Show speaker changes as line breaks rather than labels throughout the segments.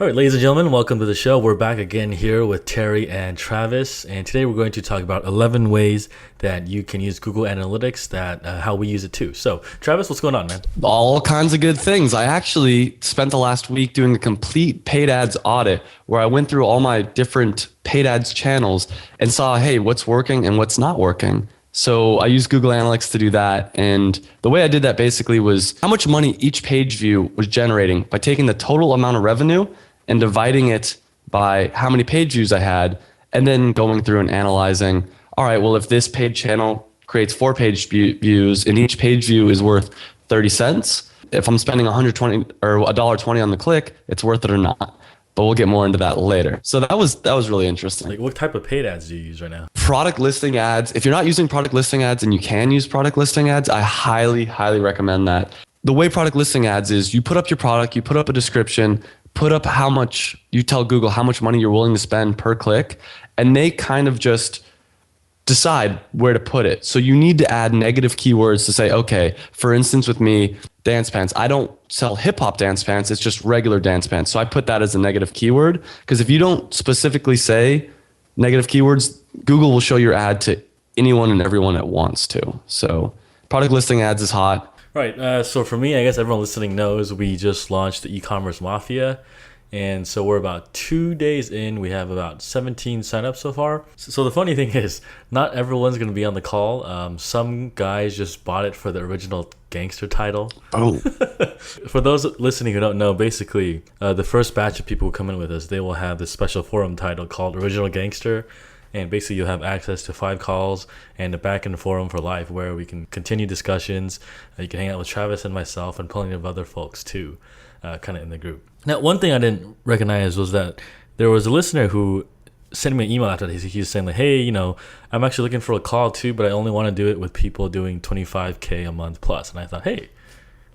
All right, ladies and gentlemen, welcome to the show. We're back again here with Terry and Travis, and today we're going to talk about 11 ways that you can use Google Analytics, how we use it too. So, Travis, what's going on, man?
All kinds of good things. I actually spent the last week doing a complete paid ads audit where I went through all my different paid ads channels and saw, hey, what's working and what's not working. So I used Google Analytics to do that. And the way I did that basically was how much money each page view was generating by taking the total amount of revenue and dividing it by how many page views I had, and then going through and analyzing, all right, well, if this paid channel creates 4 page views and each page view is worth 30 cents, if I'm spending 120 or $1.20 on the click, it's worth it or not. But we'll get more into that later. So that was really interesting.
Like, what type of paid ads do you use right now?
Product listing ads. If you're not using product listing ads and you can use product listing ads, I highly, highly recommend that. The way product listing ads is you put up your product, you put up a description, put up how much, you tell Google how much money you're willing to spend per click, and they kind of just decide where to put it. So you need to add negative keywords to say, okay, for instance, with me, dance pants, I don't sell hip hop dance pants, it's just regular dance pants. So I put that as a negative keyword, because if you don't specifically say negative keywords, Google will show your ad to anyone and everyone it wants to. So product listing ads is hot.
Right. So for me, I guess everyone listening knows we just launched the e-commerce mafia. And so we're about 2 days in. We have about 17 signups so far. So the funny thing is, not everyone's going to be on the call. Some guys just bought it for the original gangster title.
Oh.
For those listening who don't know, basically, the first batch of people who come in with us, they will have this special forum title called Original Gangster. And basically, you'll have access to 5 calls and a back-end forum for life where we can continue discussions. You can hang out with Travis and myself and plenty of other folks too, kind of in the group. Now, one thing I didn't recognize was that there was a listener who sent me an email after that. He was saying, like, hey, I'm actually looking for a call too, but I only want to do it with people doing 25K a month plus. And I thought, hey,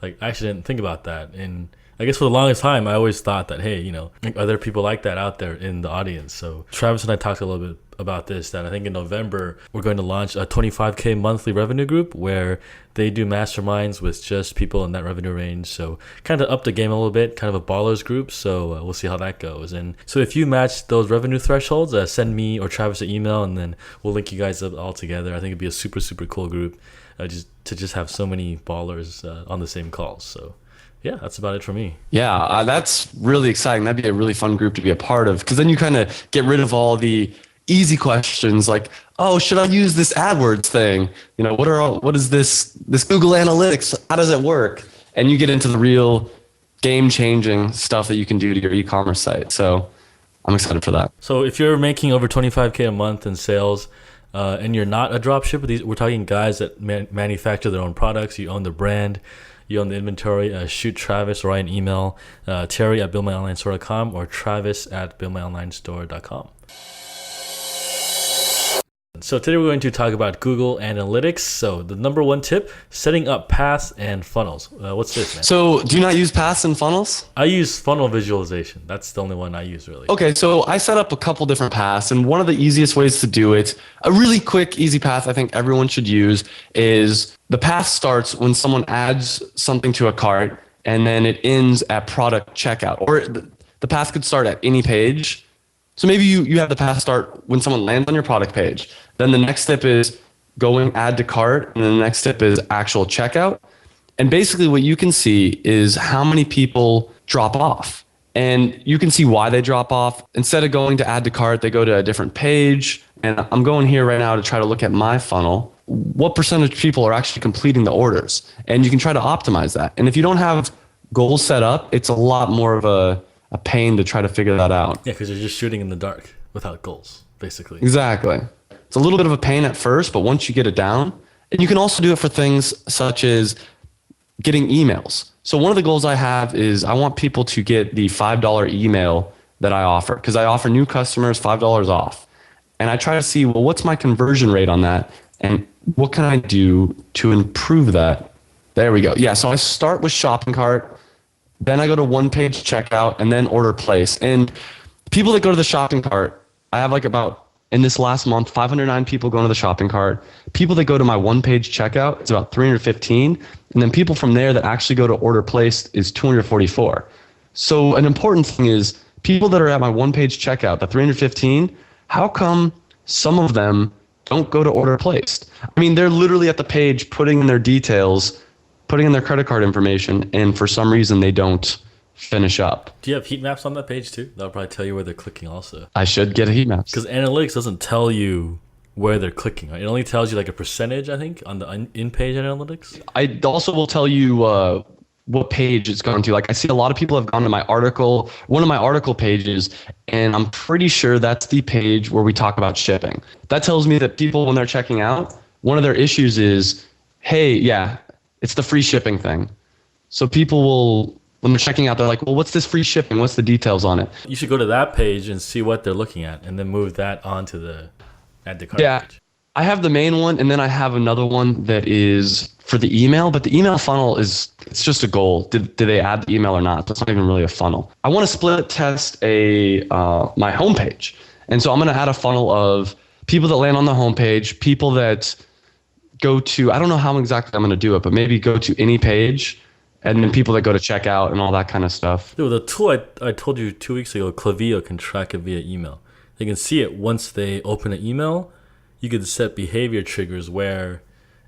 like, I actually didn't think about that. And I guess for the longest time, I always thought that, hey, are there people like that out there in the audience? So Travis and I talked a little bit about this, that I think in November, we're going to launch a 25K monthly revenue group where they do masterminds with just people in that revenue range. So kind of up the game a little bit, kind of a ballers group. So we'll see how that goes. And so if you match those revenue thresholds, send me or Travis an email and then we'll link you guys up all together. I think it'd be a super, super cool group just have so many ballers on the same calls. So yeah, that's about it for me.
Yeah, that's really exciting. That'd be a really fun group to be a part of, because then you kind of get rid of all the easy questions like, oh, should I use this AdWords thing? What is this Google Analytics? How does it work? And you get into the real game-changing stuff that you can do to your e-commerce site. So I'm excited for that.
So if you're making over 25K a month in sales, and you're not a dropshipper, we're talking guys that manufacture their own products, you own the brand, you own the inventory, shoot Travis or write an email, terry@buildmyonlinestore.com or travis@buildmyonlinestore.com. So today we're going to talk about Google Analytics. So the number one tip, setting up paths and funnels. What's this, man?
So do you not use paths and funnels?
I use funnel visualization. That's the only one I use, really.
Okay, so I set up a couple different paths, and one of the easiest ways to do it, a really quick, easy path I think everyone should use, is the path starts when someone adds something to a cart, and then it ends at product checkout. Or the path could start at any page. So maybe you have the path start when someone lands on your product page. Then the next step is going add to cart, and then the next step is actual checkout. And basically what you can see is how many people drop off. And you can see why they drop off. Instead of going to add to cart, they go to a different page. And I'm going here right now to try to look at my funnel. What percentage of people are actually completing the orders? And you can try to optimize that. And if you don't have goals set up, it's a lot more of a pain to try to figure that out.
Yeah, because you're just shooting in the dark without goals, basically.
Exactly. It's a little bit of a pain at first, but once you get it down, and you can also do it for things such as getting emails. So one of the goals I have is I want people to get the $5 email that I offer, because I offer new customers $5 off. And I try to see, well, what's my conversion rate on that? And what can I do to improve that? There we go. Yeah, so I start with shopping cart. Then I go to one-page checkout and then order place. And people that go to the shopping cart, I have like about, in this last month, 509 people going to the shopping cart. People that go to my one-page checkout, it's about 315. And then people from there that actually go to order placed is 244. So an important thing is people that are at my one-page checkout, the 315, how come some of them don't go to order placed? I mean, they're literally at the page putting in their details, putting in their credit card information, and for some reason they don't finish up.
Do you have heat maps on that page too? That'll probably tell you where they're clicking also.
I should get a heat map.
Because analytics doesn't tell you where they're clicking, right? It only tells you like a percentage, I think, on the in-page analytics.
I also will tell you what page it's gone to. Like I see a lot of people have gone to my article, one of my article pages, and I'm pretty sure that's the page where we talk about shipping. That tells me that people, when they're checking out, one of their issues is, hey, yeah, it's the free shipping thing. So people will, when they're checking out, they're like, well, what's this free shipping? What's the details on it?
You should go to that page and see what they're looking at, and then move that onto the add to cart page.
I have the main one, and then I have another one that is for the email, but the email funnel it's just a goal. Did they add the email or not? That's not even really a funnel. I want to split test my homepage. And so I'm going to add a funnel of people that land on the homepage, people that go to, I don't know how exactly I'm going to do it, but maybe go to any page, and then people that go to checkout and all that kind of stuff.
Dude, the tool I told you 2 weeks ago, Klaviyo, can track it via email. They can see it once they open an email. You could set behavior triggers where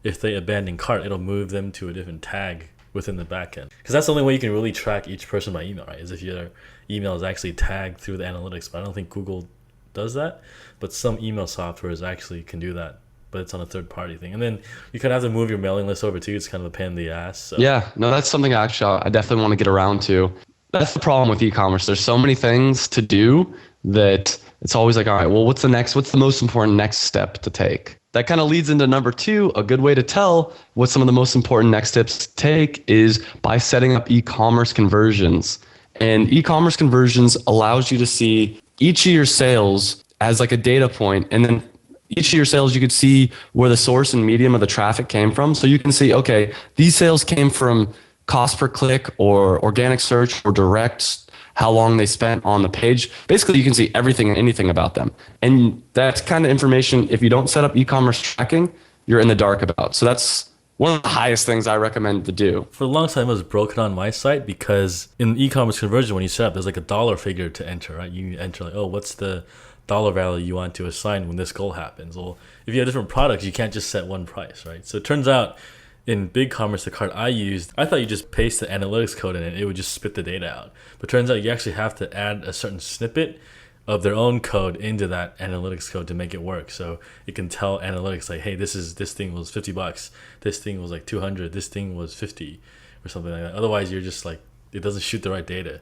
if they abandon cart, it'll move them to a different tag within the backend. Because that's the only way you can really track each person by email, right? Is if your email is actually tagged through the analytics. But I don't think Google does that. But some email softwares actually can do that. But it's on a third-party thing. And then you could have to move your mailing list over too. It's kind of a pain in the ass. So.
Yeah, no, that's something actually I definitely want to get around to. That's the problem with e-commerce. There's so many things to do that it's always like, all right, well, what's the most important next step to take? That kind of leads into number 2. A good way to tell what some of the most important next steps to take is by setting up e-commerce conversions. And e-commerce conversions allows you to see each of your sales as like a data point, and then each of your sales, you could see where the source and medium of the traffic came from. So you can see, okay, these sales came from cost per click or organic search or direct, how long they spent on the page. Basically, you can see everything and anything about them. And that's kind of information, if you don't set up e-commerce tracking, you're in the dark about. So that's one of the highest things I recommend to do.
For a long time, it was broken on my site because in e-commerce conversion, when you set up, there's like a dollar figure to enter, right? You enter like, oh, what's the dollar value you want to assign when this goal happens? Well, if you have different products, you can't just set one price, right? So it turns out in BigCommerce, the card I used, I thought you just paste the analytics code in it would just spit the data out. But turns out you actually have to add a certain snippet of their own code into that analytics code to make it work. So it can tell analytics like, hey, this thing was $50, this thing was like 200, this thing was 50 or something like that. Otherwise, you're just like, it doesn't shoot the right data.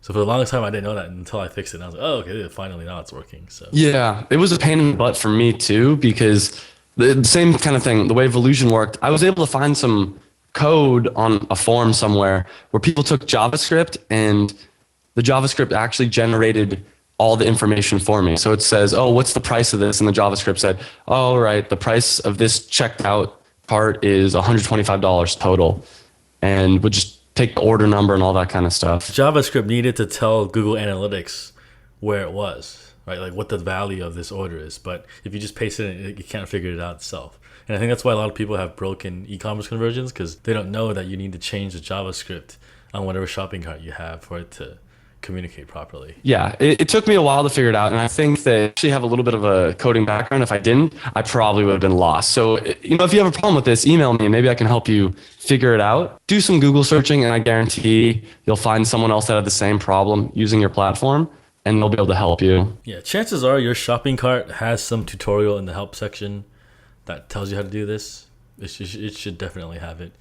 So for the longest time, I didn't know that until I fixed it. And I was like, oh, okay, finally now it's working. So
yeah, it was a pain in the butt for me too, because the same kind of thing, the way Volusion worked, I was able to find some code on a form somewhere where people took JavaScript and the JavaScript actually generated all the information for me. So it says, oh, what's the price of this? And the JavaScript said, oh, right, the price of this checked out part is $125 total. And would just take the order number and all that kind of stuff.
JavaScript needed to tell Google Analytics where it was, right? Like what the value of this order is. But if you just paste it in, you can't figure it out itself. And I think that's why a lot of people have broken e-commerce conversions, because they don't know that you need to change the JavaScript on whatever shopping cart you have for it to communicate properly.
Yeah, it took me a while to figure it out. And I think that I actually have a little bit of a coding background. If I didn't, I probably would have been lost. So, if you have a problem with this, email me. Maybe I can help you figure it out. Do some Google searching, and I guarantee you'll find someone else that had the same problem using your platform, and they'll be able to help you.
Yeah, chances are your shopping cart has some tutorial in the help section that tells you how to do this. It should definitely have it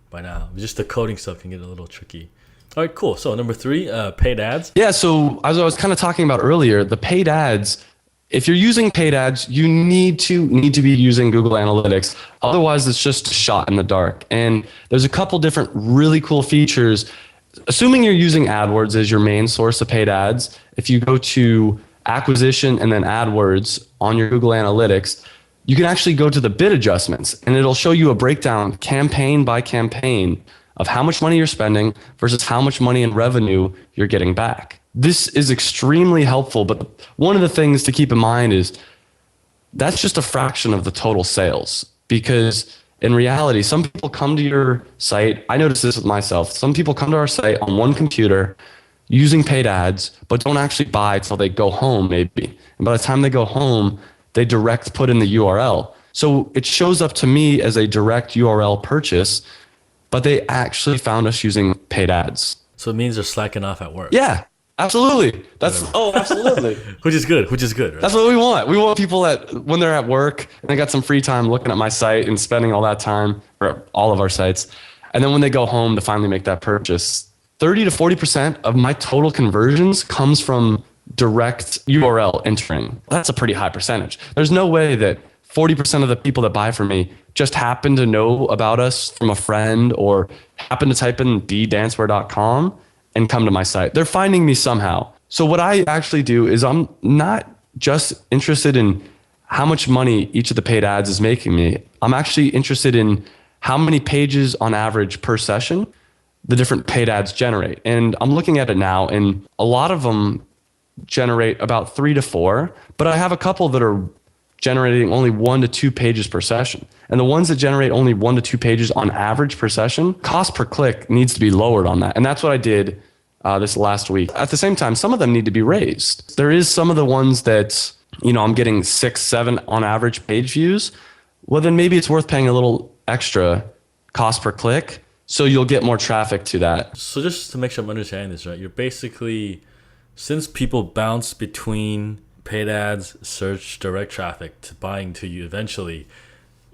by now. Just the coding stuff can get a little tricky. All right, cool. So number 3, paid ads.
Yeah, so as I was kind of talking about earlier, the paid ads, if you're using paid ads, you need to be using Google Analytics. Otherwise, it's just a shot in the dark. And there's a couple different really cool features. Assuming you're using AdWords as your main source of paid ads, if you go to acquisition and then AdWords on your Google Analytics, you can actually go to the bid adjustments, and it'll show you a breakdown campaign by campaign of how much money you're spending versus how much money in revenue you're getting back. This is extremely helpful, but one of the things to keep in mind is that's just a fraction of the total sales, because in reality, some people come to your site. I noticed this with myself. Some people come to our site on one computer, using paid ads, but don't actually buy till they go home maybe. And by the time they go home, they direct put in the URL. So it shows up to me as a direct URL purchase, but they actually found us using paid ads.
So it means they're slacking off at work.
Yeah, absolutely. Absolutely.
Which is good. Right?
That's what we want. We want people that when they're at work and they got some free time looking at my site and spending all that time, or all of our sites, and then when they go home to finally make that purchase, 30 to 40% of my total conversions comes from direct URL entering. That's a pretty high percentage. There's no way that 40% of the people that buy from me just happen to know about us from a friend or happen to type in thedancewear.com and come to my site. They're finding me somehow. So what I actually do is I'm not just interested in how much money each of the paid ads is making me. I'm actually interested in how many pages on average per session the different paid ads generate. And I'm looking at it now, and a lot of them generate about 3 to 4, but I have a couple that are generating only 1 to 2 pages per session. And the ones that generate only 1 to 2 pages on average per session, cost per click needs to be lowered on that. And that's what I did this last week. At the same time, some of them need to be raised. There is some of the ones that, I'm getting 6, 7 on average page views. Well, then maybe it's worth paying a little extra cost per click, so you'll get more traffic to that.
So just to make sure I'm understanding this right, you're basically, since people bounce between paid ads, search, direct traffic to buying to you eventually,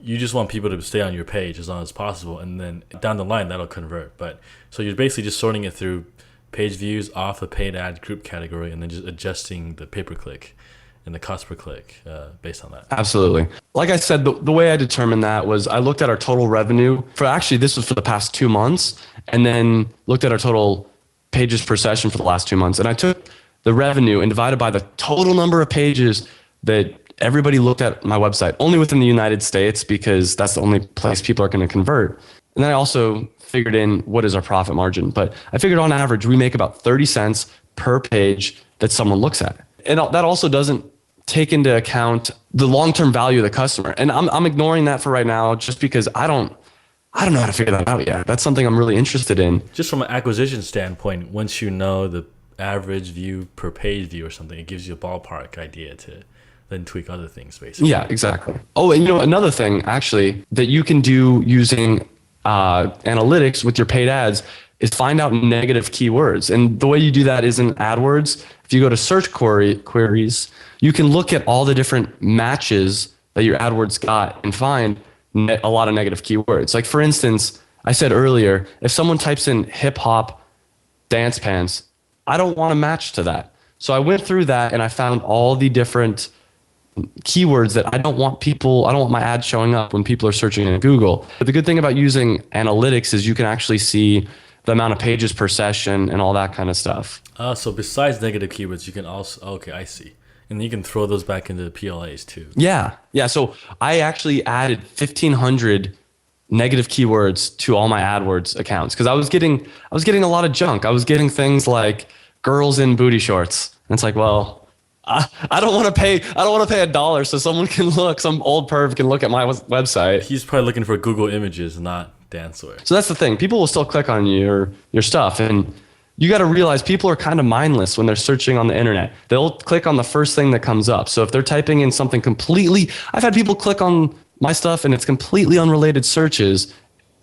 you just want people to stay on your page as long as possible, and then down the line that'll convert. But so you're basically just sorting it through page views off the paid ad group category and then just adjusting the pay-per-click and the cost per click based on that.
Absolutely. Like I said, the way I determined that was I looked at our total revenue this was for the past 2 months, and then looked at our total pages per session for the last 2 months. And I took the revenue and divided by the total number of pages that everybody looked at my website, only within the United States, because that's the only place people are going to convert. And then I also figured in what is our profit margin. But I figured on average, we make about 30 cents per page that someone looks at. And that also doesn't take into account the long-term value of the customer. And I'm ignoring that for right now just because I don't know how to figure that out yet. That's something I'm really interested in.
Just from an acquisition standpoint, once you know the average view per page view or something, it gives you a ballpark idea to then tweak other things basically.
Yeah, exactly. Oh, and another thing actually that you can do using analytics with your paid ads is find out negative keywords. And the way you do that is in AdWords. If you go to search queries, you can look at all the different matches that your AdWords got and find a lot of negative keywords. Like for instance, I said earlier, if someone types in hip hop dance pants, I don't want to match to that. So I went through that and I found all the different keywords that I don't want my ads showing up when people are searching in Google. But the good thing about using analytics is you can actually see the amount of pages per session and all that kind of stuff.
So besides negative keywords, you can also, okay, I see. And you can throw those back into the PLAs too.
Yeah. So I actually added 1,500 negative keywords to all my AdWords accounts because I was getting a lot of junk. I was getting things like girls in booty shorts. And it's like, well, I don't want to pay $1 so someone can look, some old perv can look at my website.
He's probably looking for Google images, not dancewear.
So that's the thing. People will still click on your stuff, and you got to realize people are kind of mindless when they're searching on the internet. They'll click on the first thing that comes up. So if they're typing in something I've had people click on my stuff and it's completely unrelated searches.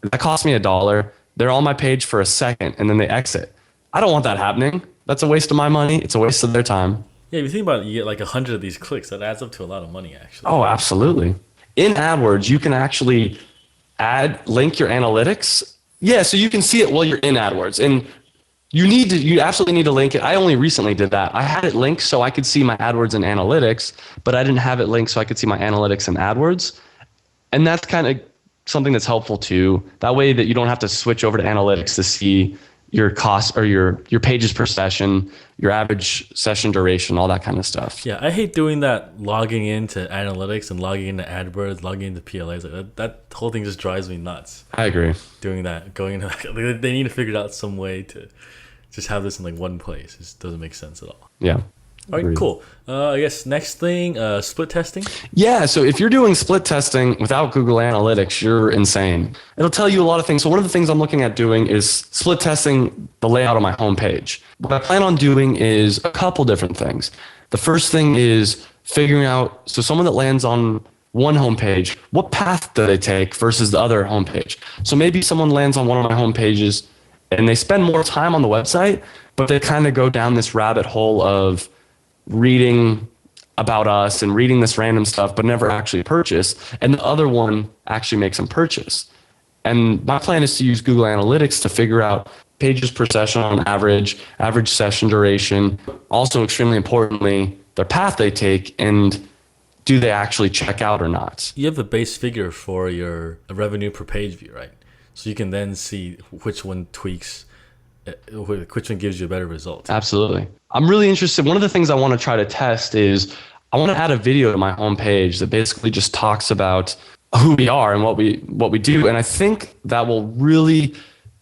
That cost me $1. They're on my page for a second and then they exit. I don't want that happening. That's a waste of my money. It's a waste of their time.
Yeah, if you think about it, you get like 100 of these clicks. That adds up to a lot of money, actually.
Oh, absolutely. In AdWords, you can actually link your analytics. Yeah, so you can see it while you're in AdWords. And you absolutely need to link it. I only recently did that. I had it linked so I could see my AdWords and analytics, but I didn't have it linked so I could see my analytics and AdWords. And that's kind of something that's helpful too. That way that you don't have to switch over to analytics to see your cost or your pages per session, your average session duration, all that kind of stuff.
Yeah, I hate doing that, logging into analytics and logging into AdWords, logging into PLAs. That whole thing just drives me nuts.
I agree.
Doing that, going into they need to figure out some way to just have this in like one place. It just doesn't make sense at all.
Yeah.
All right, cool. I guess next thing, split testing.
Yeah, so if you're doing split testing without Google Analytics, you're insane. It'll tell you a lot of things. So one of the things I'm looking at doing is split testing the layout of my homepage. What I plan on doing is a couple different things. The first thing is figuring out, so someone that lands on one homepage, what path do they take versus the other homepage? So maybe someone lands on one of my homepages and they spend more time on the website, but they kind of go down this rabbit hole of reading about us and reading this random stuff, but never actually purchase. And the other one actually makes them purchase. And my plan is to use Google Analytics to figure out pages per session on average, average session duration, also extremely importantly, their path they take, and do they actually check out or not?
You have a base figure for your revenue per page view, right? So you can then see which one tweaks, which one gives you a better result.
Absolutely. I'm really interested. One of the things I want to try to test is I want to add a video to my homepage that basically just talks about who we are and what we do. And I think that will really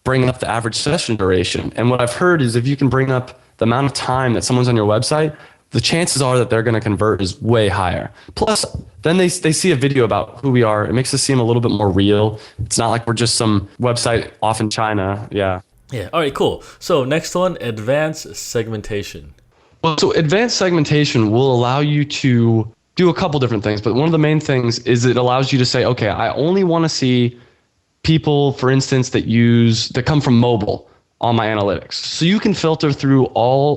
bring up the average session duration. And what I've heard is if you can bring up the amount of time that someone's on your website, the chances are that they're going to convert is way higher. Plus, then they see a video about who we are. It makes us seem a little bit more real. It's not like we're just some website off in China. Yeah.
Yeah. All right, cool. So next one, advanced segmentation.
Well, so advanced segmentation will allow you to do a couple different things, but one of the main things is it allows you to say, okay, I only want to see people, for instance, that come from mobile on my analytics. So you can filter through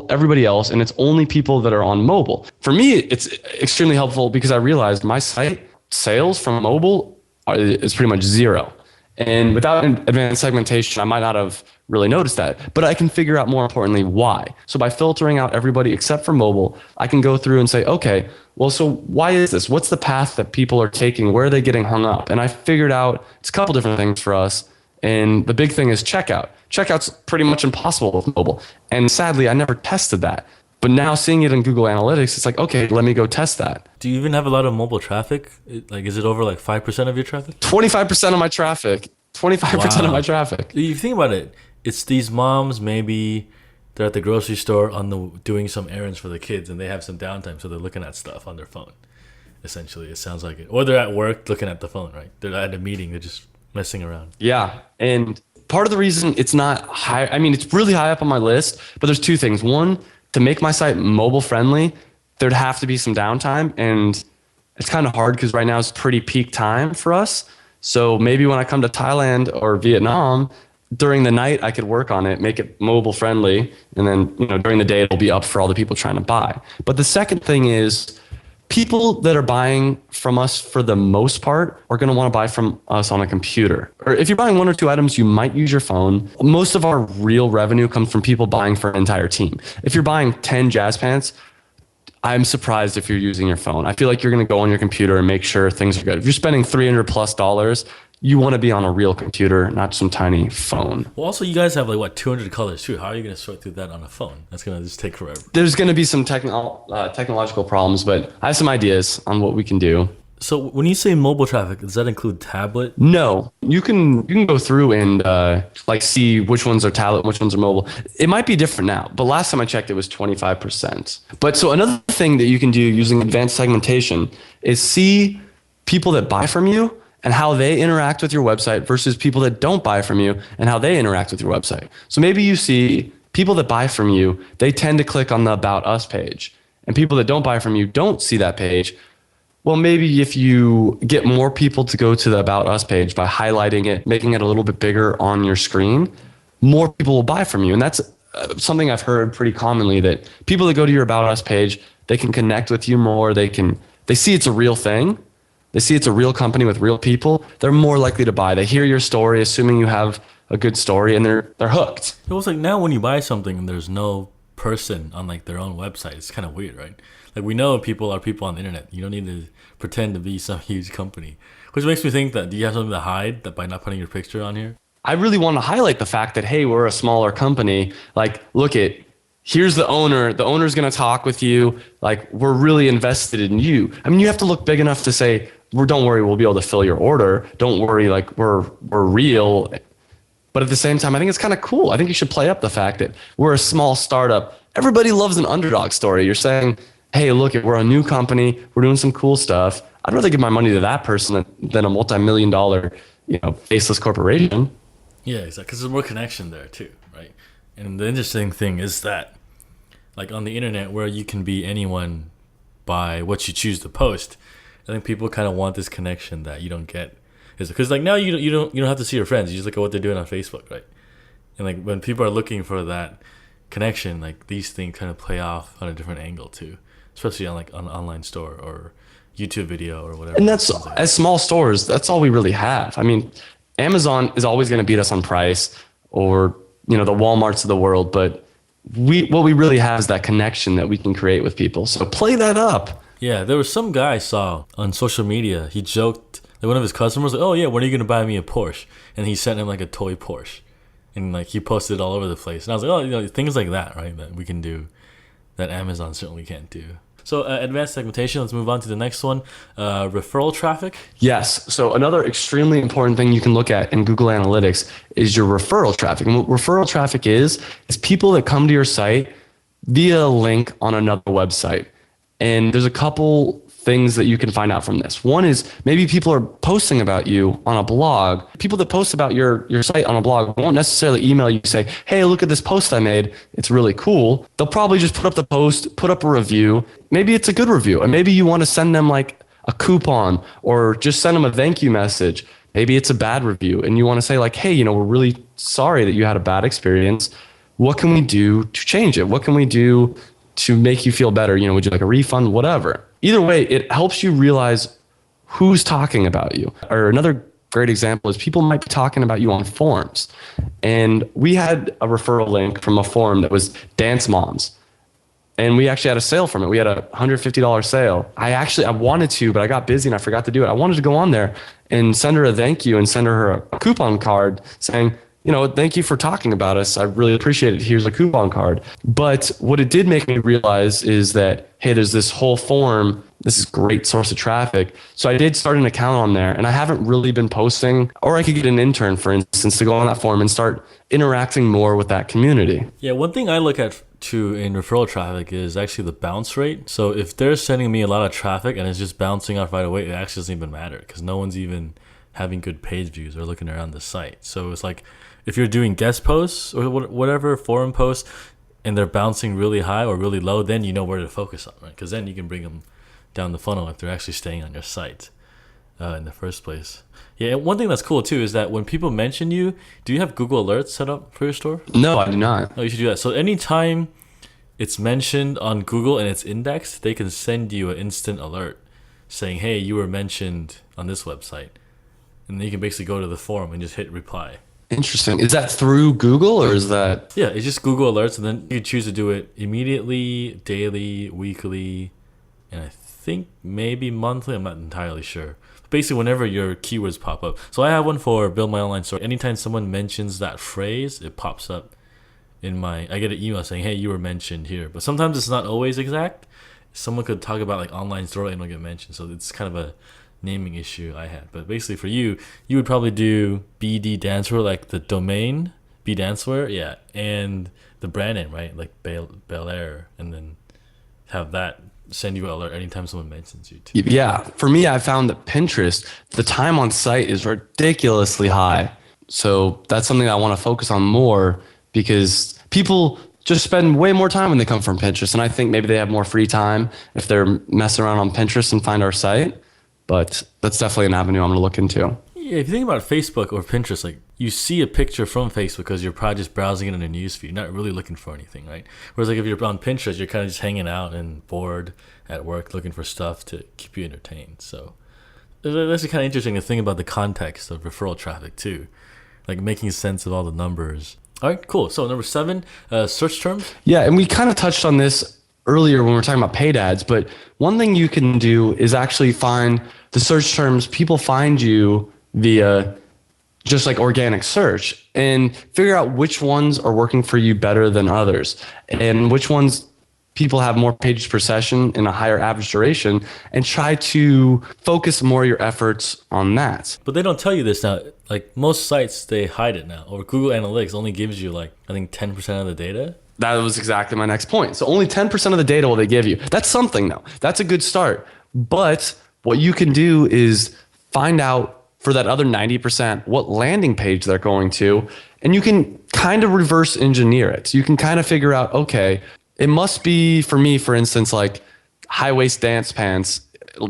everybody else, and it's only people that are on mobile. For me, it's extremely helpful because I realized my site sales from mobile is pretty much zero. And without advanced segmentation, I might not have really noticed that, but I can figure out more importantly why. So by filtering out everybody except for mobile, I can go through and say, okay, well, so why is this? What's the path that people are taking? Where are they getting hung up? And I figured out it's a couple different things for us. And the big thing is checkout. Checkout's pretty much impossible with mobile. And sadly, I never tested that. But now seeing it in Google Analytics, it's like, okay, let me go test that.
Do you even have a lot of mobile traffic? Like, is it over like 5% of your traffic?
25% of my traffic. 25% of my traffic.
If you think about it, it's these moms, maybe they're at the grocery store doing some errands for the kids and they have some downtime, so they're looking at stuff on their phone. Essentially, it sounds like it. Or they're at work looking at the phone, right? They're at a meeting, they're just messing around.
Yeah. And part of the reason it's not high, I mean, it's really high up on my list, but there's two things. One, to make my site mobile friendly, there'd have to be some downtime. And it's kind of hard because right now it's pretty peak time for us. So maybe when I come to Thailand or Vietnam, during the night I could work on it, make it mobile friendly. And then, during the day it'll be up for all the people trying to buy. But the second thing is people that are buying from us for the most part are going to want to buy from us on a computer. Or if you're buying one or two items, you might use your phone. Most of our real revenue comes from people buying for an entire team. If you're buying 10 jazz pants, I'm surprised if you're using your phone. I feel like you're going to go on your computer and make sure things are good. If you're spending $300+, you want to be on a real computer, not some tiny phone.
Well, also, you guys have 200 colors too. How are you going to sort through that on a phone? That's going to just take forever.
There's going to be some technological problems, but I have some ideas on what we can do.
So when you say mobile traffic, does that include tablet?
No, you can go through and see which ones are tablet, which ones are mobile. It might be different now, but last time I checked, it was 25%. But so another thing that you can do using advanced segmentation is see people that buy from you and how they interact with your website versus people that don't buy from you and how they interact with your website. So maybe you see people that buy from you, they tend to click on the About Us page, and people that don't buy from you don't see that page. Well, maybe if you get more people to go to the About Us page by highlighting it, making it a little bit bigger on your screen, more people will buy from you. And that's something I've heard pretty commonly, that people that go to your About Us page, they can connect with you more. They see it's a real thing. They see it's a real company with real people. They're more likely to buy. They hear your story, assuming you have a good story, and they're hooked.
It was like now when you buy something and there's no person on their own website, it's kind of weird, right? Like, we know people are people on the internet. You don't need to pretend to be some huge company. Which makes me think that, do you have something to hide that by not putting your picture on here?
I really want to highlight the fact that, hey, we're a smaller company. Here's the owner. The owner's going to talk with you. We're really invested in you. I mean, you have to look big enough to say, don't worry, we'll be able to fill your order. Don't worry, we're real. But at the same time, I think it's kind of cool. I think you should play up the fact that we're a small startup everybody loves an underdog story. You're saying, hey, look, we're a new company. We're doing some cool stuff. I'd rather give my money to that person than a multi-million dollar, faceless corporation.
Yeah, exactly. Because there's more connection there too, right? And the interesting thing is that, like on the internet, where you can be anyone by what you choose to post, I think people kind of want this connection that you don't get. Because like now you don't have to see your friends. You just look at what they're doing on Facebook, right? And like when people are looking for that connection, like these things kind of play off on a different angle too, especially on like an online store or YouTube video or whatever.
And that's, as small stores, that's all we really have. I mean, Amazon is always going to beat us on price, or the Walmarts of the world, but what we really have is that connection that we can create with people. So play that up.
Yeah, there was some guy I saw on social media. He joked that one of his customers was like, "Oh yeah, when are you gonna buy me a Porsche?" And he sent him like a toy Porsche, and like he posted it all over the place. And I was like, "Oh, things like that, right? That we can do, that Amazon certainly can't do." So advanced segmentation. Let's move on to the next one. Referral traffic.
Yes. So another extremely important thing you can look at in Google Analytics is your referral traffic. And what referral traffic is people that come to your site via a link on another website. And there's a couple things that you can find out from this. One is maybe people are posting about you on a blog. People that post about your site on a blog won't necessarily email you and say, hey, look at this post I made. It's really cool. They'll probably just put up the post, put up a review. Maybe it's a good review. And maybe you want to send them like a coupon or just send them a thank you message. Maybe it's a bad review and you want to say like, hey, we're really sorry that you had a bad experience. What can we do to change it? What can we do to make you feel better? Would you like a refund? Whatever. Either way, it helps you realize who's talking about you. Or another great example is people might be talking about you on forums. And we had a referral link from a forum that was Dance Moms. And we actually had a sale from it. We had a $150 sale. I wanted to, but I got busy and I forgot to do it. I wanted to go on there and send her a thank you and send her a coupon card saying, thank you for talking about us. I really appreciate it. Here's a coupon card. But what it did make me realize is that, hey, there's this whole forum. This is a great source of traffic. So I did start an account on there, and I haven't really been posting, or I could get an intern, for instance, to go on that forum and start interacting more with that community.
Yeah, one thing I look at too in referral traffic is actually the bounce rate. So if they're sending me a lot of traffic and it's just bouncing off right away, it actually doesn't even matter because no one's even having good page views or looking around the site. So it's like, if you're doing guest posts or whatever, forum posts, and they're bouncing really high or really low, then you know where to focus on, right? Because then you can bring them down the funnel if they're actually staying on your site in the first place. Yeah, and one thing that's cool too is that when people mention you, do you have Google Alerts set up for your store?
No, I do not.
Oh, you should do that. So anytime it's mentioned on Google and it's indexed, they can send you an instant alert saying, hey, you were mentioned on this website. And then you can basically go to the forum and just hit reply.
Interesting. Is that through Google or is that?
Yeah, it's just Google Alerts, and then you choose to do it immediately, daily, weekly, and I think maybe monthly. I'm not entirely sure. Basically, whenever your keywords pop up. So I have one for Build My Online Store. Anytime someone mentions that phrase, it pops up I get an email saying, hey, you were mentioned here. But sometimes it's not always exact. Someone could talk about like online store and it'll get mentioned. So it's kind of a naming issue I had. But basically for you would probably do BD Dancewear, like the domain, B Dancewear, yeah, and the brand name, right? Like Bel Air, and then have that send you an alert anytime someone mentions you too.
Yeah, for me, I found that Pinterest, the time on site is ridiculously high. So that's something I want to focus on more because people just spend way more time when they come from Pinterest. And I think maybe they have more free time if they're messing around on Pinterest and find our site. But that's definitely an avenue I'm going to look into.
Yeah, if you think about Facebook or Pinterest, like you see a picture from Facebook because you're probably just browsing it in a newsfeed, not really looking for anything, right? Whereas like if you're on Pinterest, you're kind of just hanging out and bored at work looking for stuff to keep you entertained. So that's kind of interesting to think about the context of referral traffic too, like making sense of all the numbers. All right, cool. So number 7, search terms.
Yeah, and we kind of touched on this earlier when we were talking about paid ads, but one thing you can do is actually find the search terms people find you via just like organic search and figure out which ones are working for you better than others and which ones people have more pages per session and a higher average duration, and try to focus more of your efforts on that.
But they don't tell you this now. Like most sites, they hide it now. Or Google Analytics only gives you like, I think 10% of the data.
That was exactly my next point. So only 10% of the data will they give you. That's something though. That's a good start. But what you can do is find out for that other 90% what landing page they're going to, and you can kind of reverse engineer it. You can kind of figure out, okay, it must be for me, for instance, like high waist dance pants.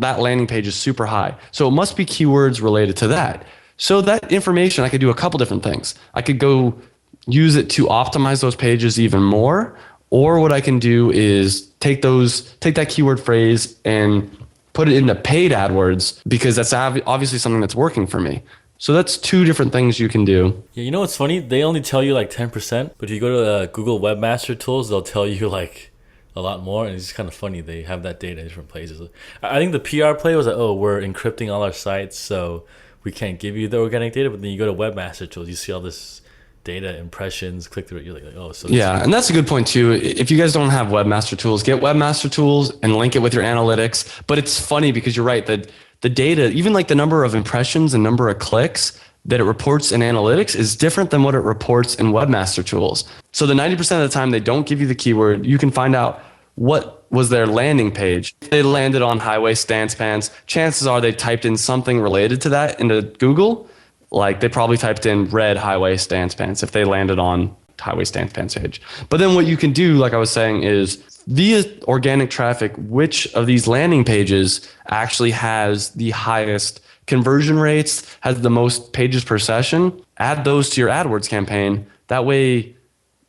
That landing page is super high. So it must be keywords related to that. So that information, I could do a couple different things. I could go use it to optimize those pages even more. Or what I can do is take that keyword phrase and put it into paid AdWords, because that's obviously something that's working for me. So that's two different things you can do.
Yeah, you know what's funny? They only tell you like 10%, but if you go to the Google Webmaster tools, they'll tell you like a lot more, and it's just kind of funny. They have that data in different places. I think the PR play was like, oh, we're encrypting all our sites, so we can't give you the organic data. But then you go to Webmaster tools, you see all this data, impressions, click through it. You're like, oh, so
yeah, and that's a good point too. If you guys don't have Webmaster tools, get Webmaster tools and link it with your analytics. But it's funny because you're right that the data, even like the number of impressions and number of clicks that it reports in analytics is different than what it reports in Webmaster tools. So the 90% of the time they don't give you the keyword, you can find out what was their landing page. If they landed on high waist dance pants, chances are they typed in something related to that into Google. Like they probably typed in red high waist dance pants if they landed on high waist dance pants page. But then what you can do, like I was saying, is via organic traffic, which of these landing pages actually has the highest conversion rates, has the most pages per session, add those to your AdWords campaign. That way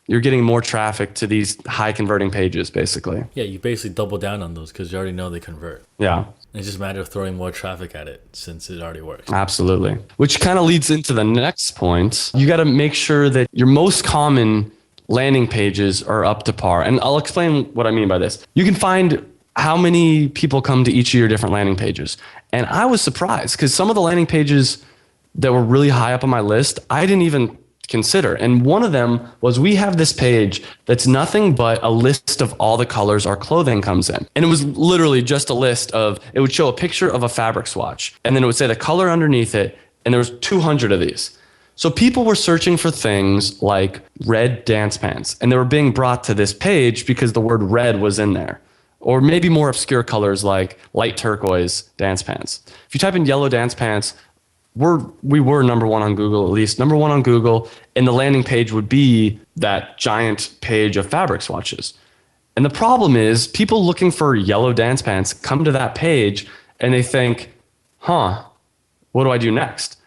you're getting more traffic to these high converting pages, basically.
yeah, you basically double down on those because you already know they convert.
Yeah,
It's just a matter of throwing more traffic at it since it already works.
absolutely. Which kind of leads into the next point. You got to make sure that your most common landing pages are up to par. And I'll explain what I mean by this. You can find how many people come to each of your different landing pages. And I was surprised because some of the landing pages that were really high up on my list, I didn't even consider. And one of them was, we have this page that's nothing but a list of all the colors our clothing comes in. And it was literally just a list of, it would show a picture of a fabric swatch, and then it would say the color underneath it, and there was 200 of these. So people were searching for things like red dance pants, and they were being brought to this page because the word red was in there. Or maybe more obscure colors like light turquoise dance pants. If you type in yellow dance pants, we were number one on Google, at least number one on Google, and the landing page would be that giant page of fabric swatches. And the problem is, people looking for yellow dance pants come to that page and they think, what do I do next?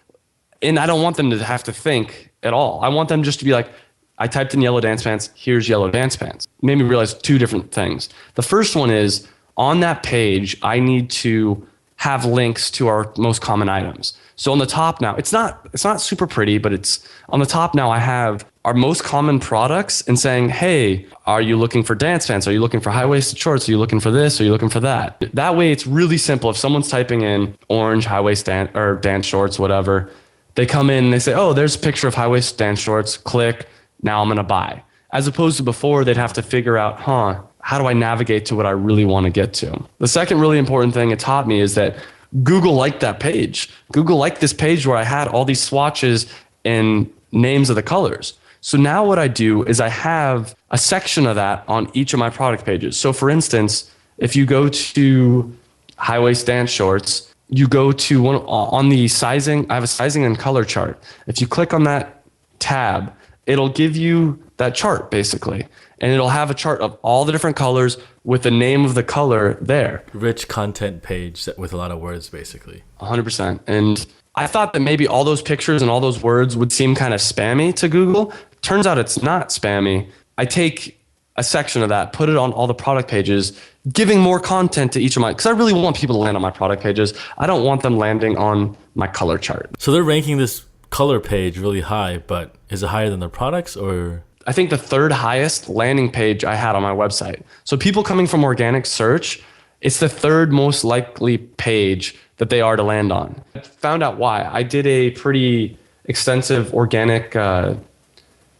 And I don't want them to have to think at all. I want them just to be like, I typed in yellow dance pants, here's yellow dance pants. Made me realize two different things. The first one is, on that page, I need to have links to our most common items. So on the top now, it's not super pretty, but it's on the top now, I have our most common products and saying, hey, are you looking for dance pants? Are you looking for high-waisted shorts? Are you looking for this? Are you looking for that? That way, it's really simple. If someone's typing in orange high-waist dance shorts, whatever, they come in and they say, oh, there's a picture of high-waist dance shorts. Click. Now I'm going to buy. As opposed to before, they'd have to figure out, how do I navigate to what I really want to get to? The second really important thing it taught me is that Google liked that page. Google liked this page where I had all these swatches and names of the colors. So now what I do is I have a section of that on each of my product pages. So for instance, if you go to high waist dance shorts, you go to one on the sizing. I have a sizing and color chart. If you click on that tab, it'll give you that chart basically. And it'll have a chart of all the different colors with the name of the color there.
Rich content page with a lot of words, basically.
100%. And I thought that maybe all those pictures and all those words would seem kind of spammy to Google. Turns out it's not spammy. I take a section of that, put it on all the product pages, giving more content to each of my, because I really want people to land on my product pages. I don't want them landing on my color chart.
So they're ranking this color page really high, but is it higher than their products or?
I think the third highest landing page I had on my website. So people coming from organic search, it's the third most likely page that they are to land on. I found out why. I did a pretty extensive organic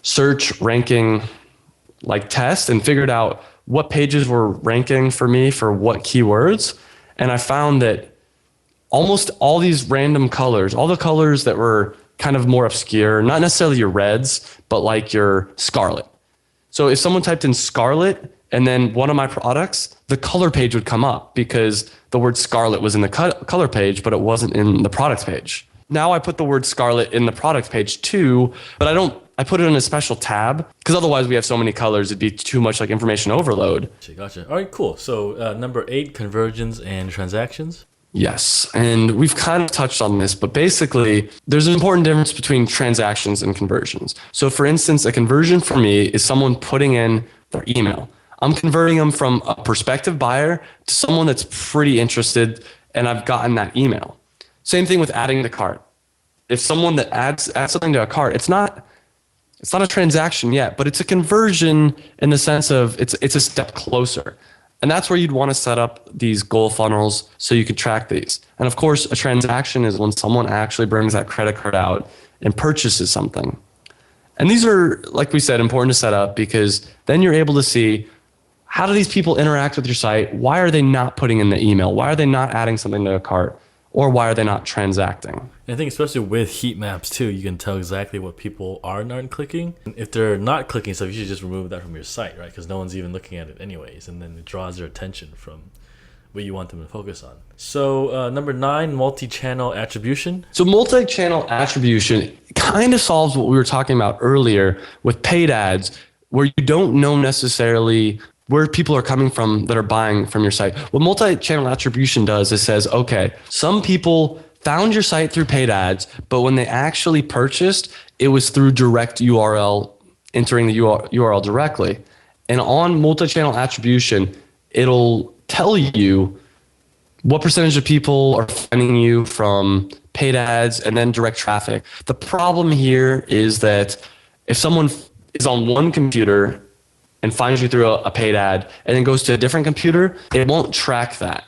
search ranking test and figured out what pages were ranking for me for what keywords. And I found that almost all these random colors, all the colors that were kind of more obscure, not necessarily your reds, but like your scarlet. So if someone typed in Scarlet and then one of my products, the color page would come up because the word Scarlet was in the color page, but it wasn't in the product page. Now I put the word Scarlet in the product page too, but I put it in a special tab because otherwise we have so many colors, it'd be too much like information overload.
Gotcha. All right, cool. So number 8, conversions and transactions.
Yes, and we've kind of touched on this, but basically there's an important difference between transactions and conversions. So for instance, a conversion for me is someone putting in their email. I'm converting them from a prospective buyer to someone that's pretty interested and I've gotten that email. Same thing with adding to cart. If someone that adds something to a cart, it's not a transaction yet, but it's a conversion in the sense of it's a step closer. And that's where you'd want to set up these goal funnels so you could track these. And of course, a transaction is when someone actually brings that credit card out and purchases something. And these are, like we said, important to set up because then you're able to see, how do these people interact with your site? Why are they not putting in the email? Why are they not adding something to a cart? Or why are they not transacting?
And I think especially with heat maps too, you can tell exactly what people are and aren't clicking. If they're not clicking stuff, you should just remove that from your site, right? Because no one's even looking at it anyways. And then it draws their attention from what you want them to focus on. So number 9, multi-channel attribution.
So multi-channel attribution kind of solves what we were talking about earlier with paid ads, where you don't know necessarily where people are coming from that are buying from your site. What multi-channel attribution does is says, okay, some people found your site through paid ads, but when they actually purchased, it was through direct URL, entering the URL directly. And on multi-channel attribution, it'll tell you what percentage of people are finding you from paid ads and then direct traffic. The problem here is that if someone is on one computer and finds you through a paid ad and then goes to a different computer, it won't track that.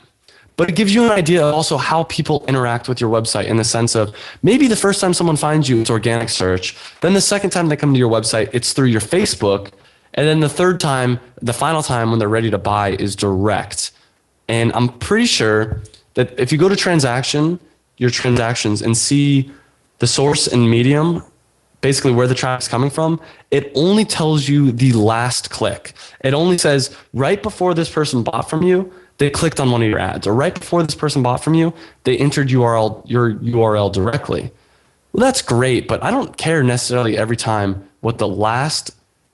But it gives you an idea of also how people interact with your website in the sense of maybe the first time someone finds you, it's organic search. Then the second time they come to your website, it's through your Facebook. And then the third time, the final time when they're ready to buy is direct. And I'm pretty sure that if you go to your transactions and see the source and medium, basically where the traffic's coming from, it only tells you the last click. It only says right before this person bought from you, they clicked on one of your ads, or right before this person bought from you, they entered your URL directly. Well, that's great, but I don't care necessarily every time what the last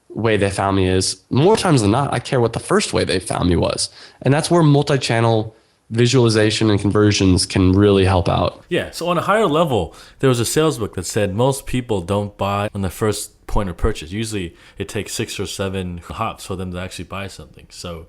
way they found me is. More times than not, I care what the first way they found me was. And that's where multi-channel visualization and conversions can really help out.
Yeah, so on a higher level, there was a sales book that said most people don't buy on the first point of purchase. Usually it takes 6 or 7 hops for them to actually buy something. So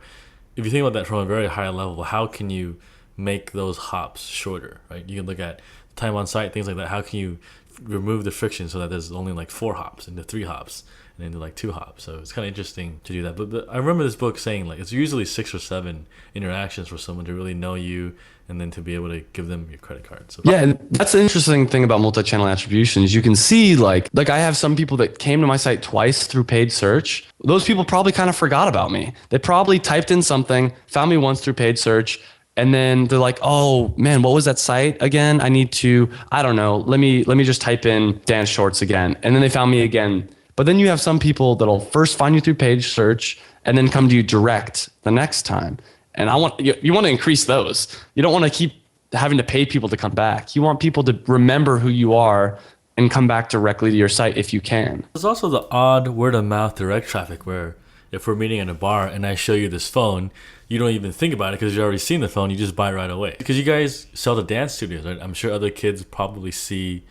if you think about that from a very high level, how can you make those hops shorter, right? You can look at time on site, things like that. How can you remove the friction so that there's only like 4 hops into 3 hops and into like 2 hops? So it's kind of interesting to do that. But I remember this book saying like it's usually 6 or 7 interactions for someone to really know you and then to be able to give them your credit card. So
yeah, and that's the interesting thing about multi-channel attribution is you can see like I have some people that came to my site twice through paid search. Those people probably kind of forgot about me. They probably typed in something, found me once through paid search, and then they're like, oh man, what was that site again? I need to, I don't know, let me just type in dance shorts again. And then they found me again. But then you have some people that'll first find you through page search and then come to you direct the next time. And you want to increase those. You don't want to keep having to pay people to come back. You want people to remember who you are and come back directly to your site if you can.
There's also the odd word of mouth direct traffic where if we're meeting at a bar and I show you this phone, you don't even think about it because you've already seen the phone. You just buy it right away. Because you guys sell to dance studios, right? I'm sure other kids probably see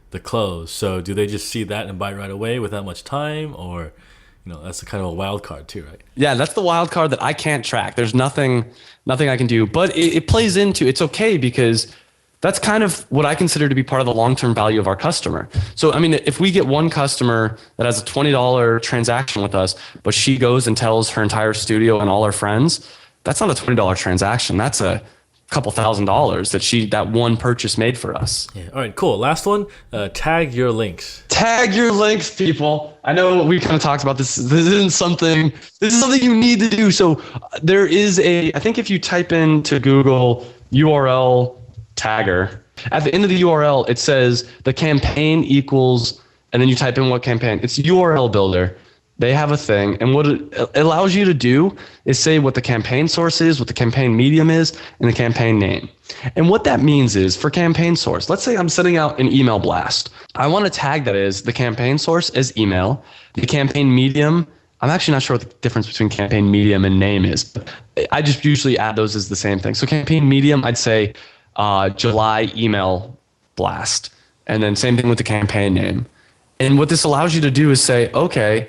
the clothes. So do they just see that and buy it right away without much time? Or, that's a kind of a wild card too, right?
Yeah, that's the wild card that I can't track. There's nothing I can do. But it plays into, it's okay because that's kind of what I consider to be part of the long-term value of our customer. So, I mean, if we get one customer that has a $20 transaction with us, but she goes and tells her entire studio and all her friends, that's not a $20 transaction. That's a couple $1,000s that one purchase made for us.
Yeah. All right, cool. Last one, tag your links.
Tag your links, people. I know we kind of talked about this. This is something you need to do. So there is I think if you type into Google URL tagger, at the end of the URL, it says the campaign equals, and then you type in what campaign. It's URL builder. They have a thing, and what it allows you to do is say what the campaign source is, what the campaign medium is, and the campaign name. And what that means is, for campaign source, let's say I'm sending out an email blast. I want to tag that as the campaign source as email, the campaign medium. I'm actually not sure what the difference between campaign medium and name is, but I just usually add those as the same thing. So campaign medium, I'd say July email blast, and then same thing with the campaign name. And what this allows you to do is say, okay,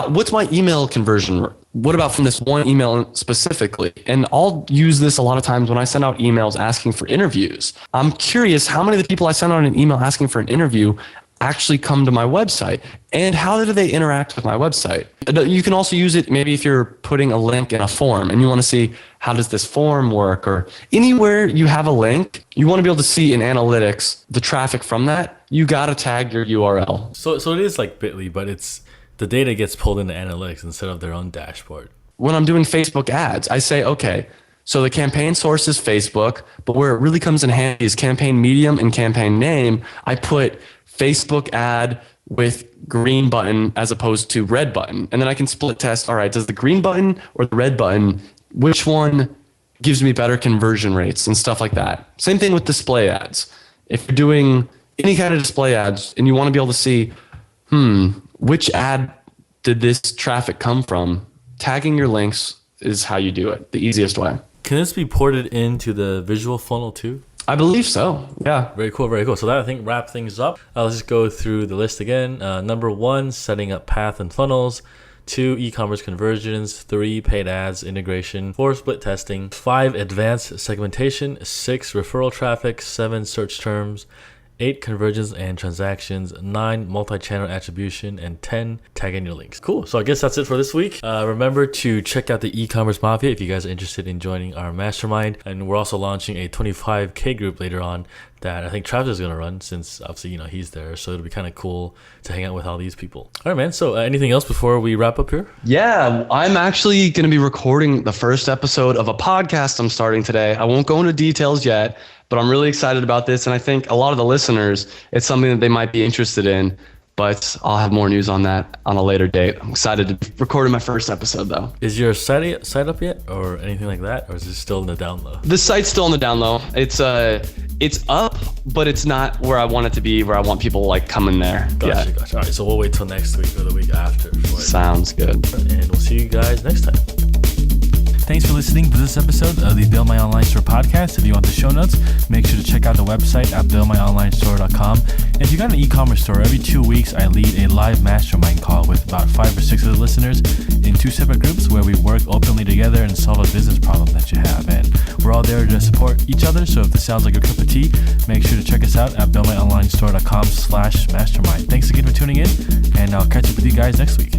what's my email conversion? What about from this one email specifically? And I'll use this a lot of times when I send out emails asking for interviews. I'm curious how many of the people I send out an email asking for an interview actually come to my website, and how do they interact with my website? You can also use it maybe if you're putting a link in a form and you want to see how does this form work, or anywhere you have a link, you want to be able to see in analytics the traffic from that. You got to tag your URL.
So it is like Bitly, but it's the data gets pulled into analytics instead of their own dashboard.
When I'm doing Facebook ads, I say, okay, so the campaign source is Facebook, but where it really comes in handy is campaign medium and campaign name. I put Facebook ad with green button as opposed to red button. And then I can split test, all right, does the green button or the red button, which one gives me better conversion rates and stuff like that. Same thing with display ads. If you're doing any kind of display ads and you want to be able to see, which ad did this traffic come from? Tagging your links is how you do it, the easiest way.
Can this be ported into the visual funnel too?
I believe so. Yeah.
Very cool. Very cool. So that, I think, wrap things up. Let's just go through the list again. Number 1, setting up path and funnels. 2, e-commerce conversions. 3, paid ads integration. 4, split testing. 5, advanced segmentation. 6, referral traffic. 7, search terms. 8, conversions and transactions. 9, multi-channel attribution. And 10, tagging your links. Cool. So I guess that's it for this week. Remember to check out the e-commerce mafia if you guys are interested in joining our mastermind. And we're also launching a 25K group later on that I think Travis is going to run, since obviously, he's there. So it'll be kind of cool to hang out with all these people. All right, man. So anything else before we wrap up here?
Yeah, I'm actually going to be recording the first episode of a podcast I'm starting today. I won't go into details yet, but I'm really excited about this. And I think a lot of the listeners, it's something that they might be interested in. But I'll have more news on that on a later date. I'm excited to be recording my first episode, though.
Is your site up yet, or anything like that, or is it still in the down low?
The site's still in the down low. It's up, but it's not where I want it to be, where I want people like coming there.
Gotcha. All right, so we'll wait till next week or the week after.
Sounds good.
And we'll see you guys next time. Thanks for listening to this episode of the Build My Online Store podcast. If you want the show notes, make sure to check out the website at buildmyonlinestore.com. And if you got an e-commerce store, every 2 weeks I lead a live mastermind call with about 5 or 6 of the listeners in 2 separate groups where we work openly together and solve a business problem that you have. And we're all there to support each other. So if this sounds like a cup of tea, make sure to check us out at buildmyonlinestore.com/mastermind. Thanks again for tuning in, and I'll catch up with you guys next week.